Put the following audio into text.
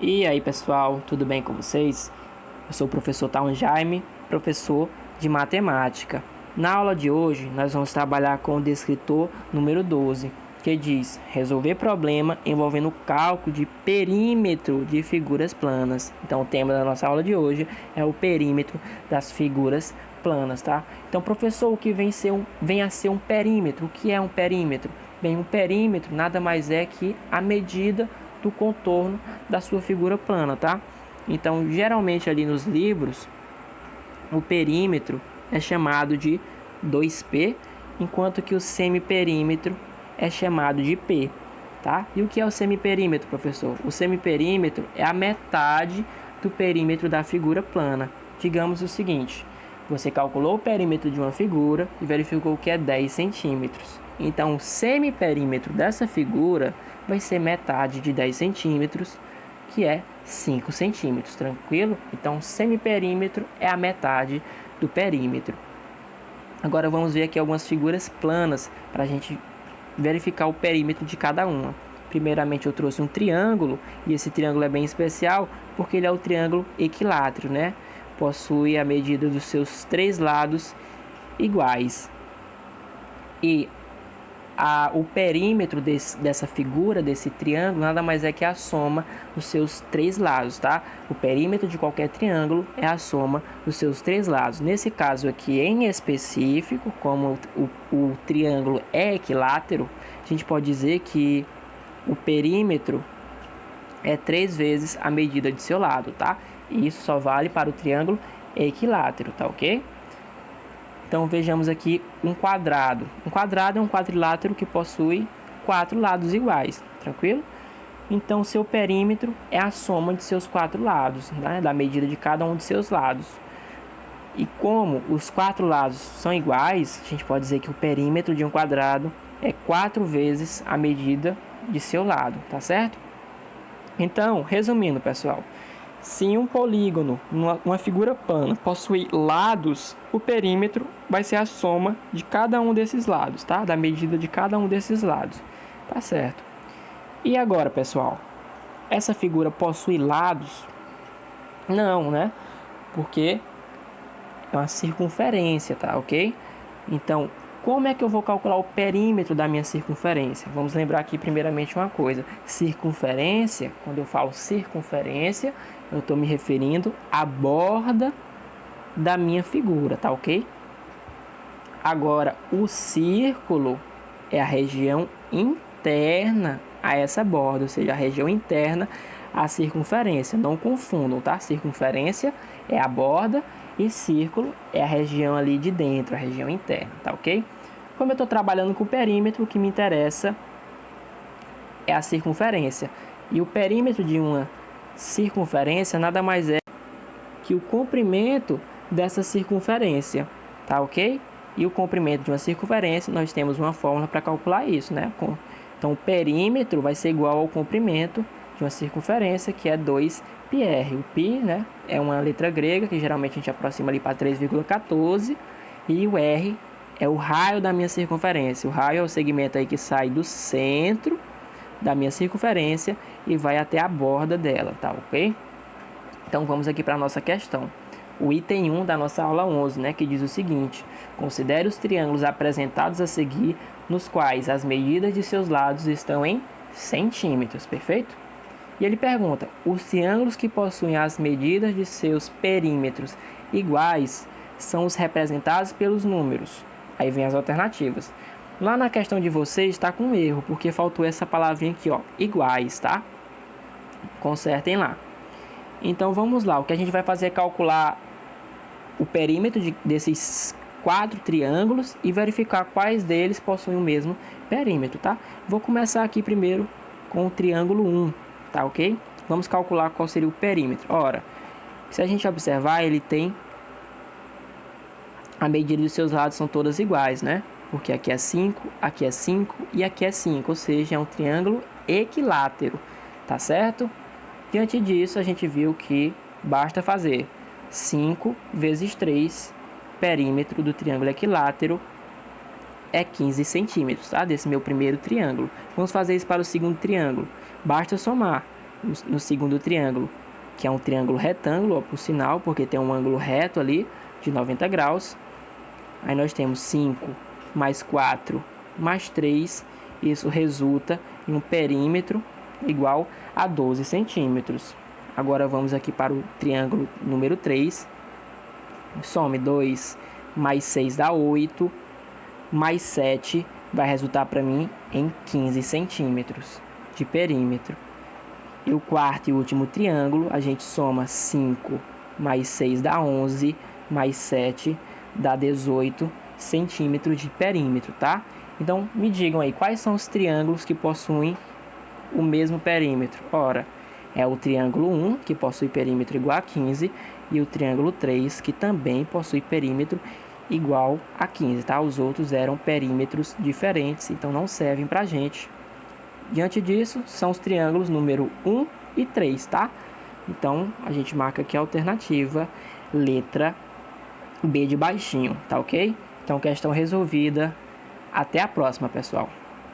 E aí pessoal, tudo bem com vocês? Eu sou o professor Taun Jaime, professor de matemática. Na aula de hoje, nós vamos trabalhar com o descritor número 12, que diz resolver problema envolvendo o cálculo de perímetro de figuras planas. Então, o tema da nossa aula de hoje é o perímetro das figuras planas, tá? Então, professor, o que vem a ser um perímetro? O que é um perímetro? Bem, um perímetro nada mais é que a medida do contorno da sua figura plana, tá? Então, geralmente ali nos livros, o perímetro é chamado de 2P, enquanto que o semiperímetro é chamado de P, tá? E o que é o semiperímetro, professor? O semiperímetro é a metade do perímetro da figura plana. Digamos o seguinte: você calculou o perímetro de uma figura e verificou que é 10 centímetros. Então, o semiperímetro dessa figura vai ser metade de 10 centímetros, que é 5 centímetros, tranquilo? Então, semiperímetro é a metade do perímetro. Agora, vamos ver aqui algumas figuras planas para a gente verificar o perímetro de cada uma. Primeiramente, eu trouxe um triângulo, e esse triângulo é bem especial porque ele é o triângulo equilátero, né? Possui a medida dos seus 3 lados iguais. E o perímetro dessa figura, desse triângulo, nada mais é que a soma dos seus 3 lados, tá? O perímetro de qualquer triângulo é a soma dos seus 3 lados. Nesse caso aqui, em específico, como o triângulo é equilátero, a gente pode dizer que o perímetro é 3 vezes a medida de seu lado, tá? E isso só vale para o triângulo equilátero, tá ok? Então, vejamos aqui um quadrado. Um quadrado é um quadrilátero que possui 4 lados iguais, tranquilo? Então, seu perímetro é a soma de seus 4 lados, né? Da medida de cada um de seus lados. E como os 4 lados são iguais, a gente pode dizer que o perímetro de um quadrado é 4 vezes a medida de seu lado, tá certo? Então, resumindo, pessoal, se um polígono, uma figura plana, possui lados, o perímetro vai ser a soma de cada um desses lados, tá? Da medida de cada um desses lados, tá certo? E agora, pessoal, essa figura possui lados? Não, né? Porque é uma circunferência, tá? Ok? Então, como é que eu vou calcular o perímetro da minha circunferência? Vamos lembrar aqui primeiramente uma coisa. Circunferência, quando eu falo circunferência, eu estou me referindo à borda da minha figura, tá ok? Agora, o círculo é a região interna a essa borda, ou seja, a região interna à circunferência. Não confundam, tá? Circunferência é a borda e círculo é a região ali de dentro, a região interna, tá ok? Como eu estou trabalhando com o perímetro, o que me interessa é a circunferência. E o perímetro de uma circunferência nada mais é que o comprimento dessa circunferência, tá ok? E o comprimento de uma circunferência, nós temos uma fórmula para calcular isso, né? Então, o perímetro vai ser igual ao comprimento de uma circunferência, que é 2πr. O π, né, é uma letra grega, que geralmente a gente aproxima ali para 3,14, e o r é o raio da minha circunferência. O raio é o segmento aí que sai do centro da minha circunferência e vai até a borda dela, tá ok? Então, vamos aqui para a nossa questão. O item 1 da nossa aula 11, né, que diz o seguinte: considere os triângulos apresentados a seguir, nos quais as medidas de seus lados estão em centímetros, perfeito? E ele pergunta: os triângulos que possuem as medidas de seus perímetros iguais são os representados pelos números. Aí vem as alternativas. Lá na questão de vocês está com erro, porque faltou essa palavrinha aqui, ó, iguais, tá? Consertem lá. Então vamos lá, o que a gente vai fazer é calcular o perímetro desses 4 triângulos e verificar quais deles possuem o mesmo perímetro, tá? Vou começar aqui primeiro com o triângulo 1, tá ok? Vamos calcular qual seria o perímetro. Ora, se a gente observar, ele tem a medida dos seus lados são todas iguais, né? Porque aqui é 5 e aqui é 5, ou seja, é um triângulo equilátero, tá certo? Diante disso, a gente viu que basta fazer 5 vezes 3, perímetro do triângulo equilátero é 15 centímetros, tá? Desse meu primeiro triângulo. Vamos fazer isso para o segundo triângulo. Basta somar no segundo triângulo, que é um triângulo retângulo, ó, por sinal, porque tem um ângulo reto ali de 90 graus. Aí nós temos 5 mais 4 mais 3, isso resulta em um perímetro igual a 12 centímetros. Agora vamos aqui para o triângulo número 3. Some 2 mais 6 dá 8, mais 7 vai resultar para mim em 15 centímetros de perímetro. E o quarto e último triângulo, a gente soma 5 mais 6 dá 11, mais 7 dá 18 centímetros de perímetro, tá? Então, me digam aí, quais são os triângulos que possuem o mesmo perímetro? Ora, é o triângulo 1, que possui perímetro igual a 15, e o triângulo 3, que também possui perímetro igual a 15, tá? Os outros eram perímetros diferentes, então não servem pra gente. Diante disso, são os triângulos número 1 e 3, tá? Então, a gente marca aqui a alternativa, letra B de baixinho, tá ok? Então, questão resolvida. Até a próxima, pessoal.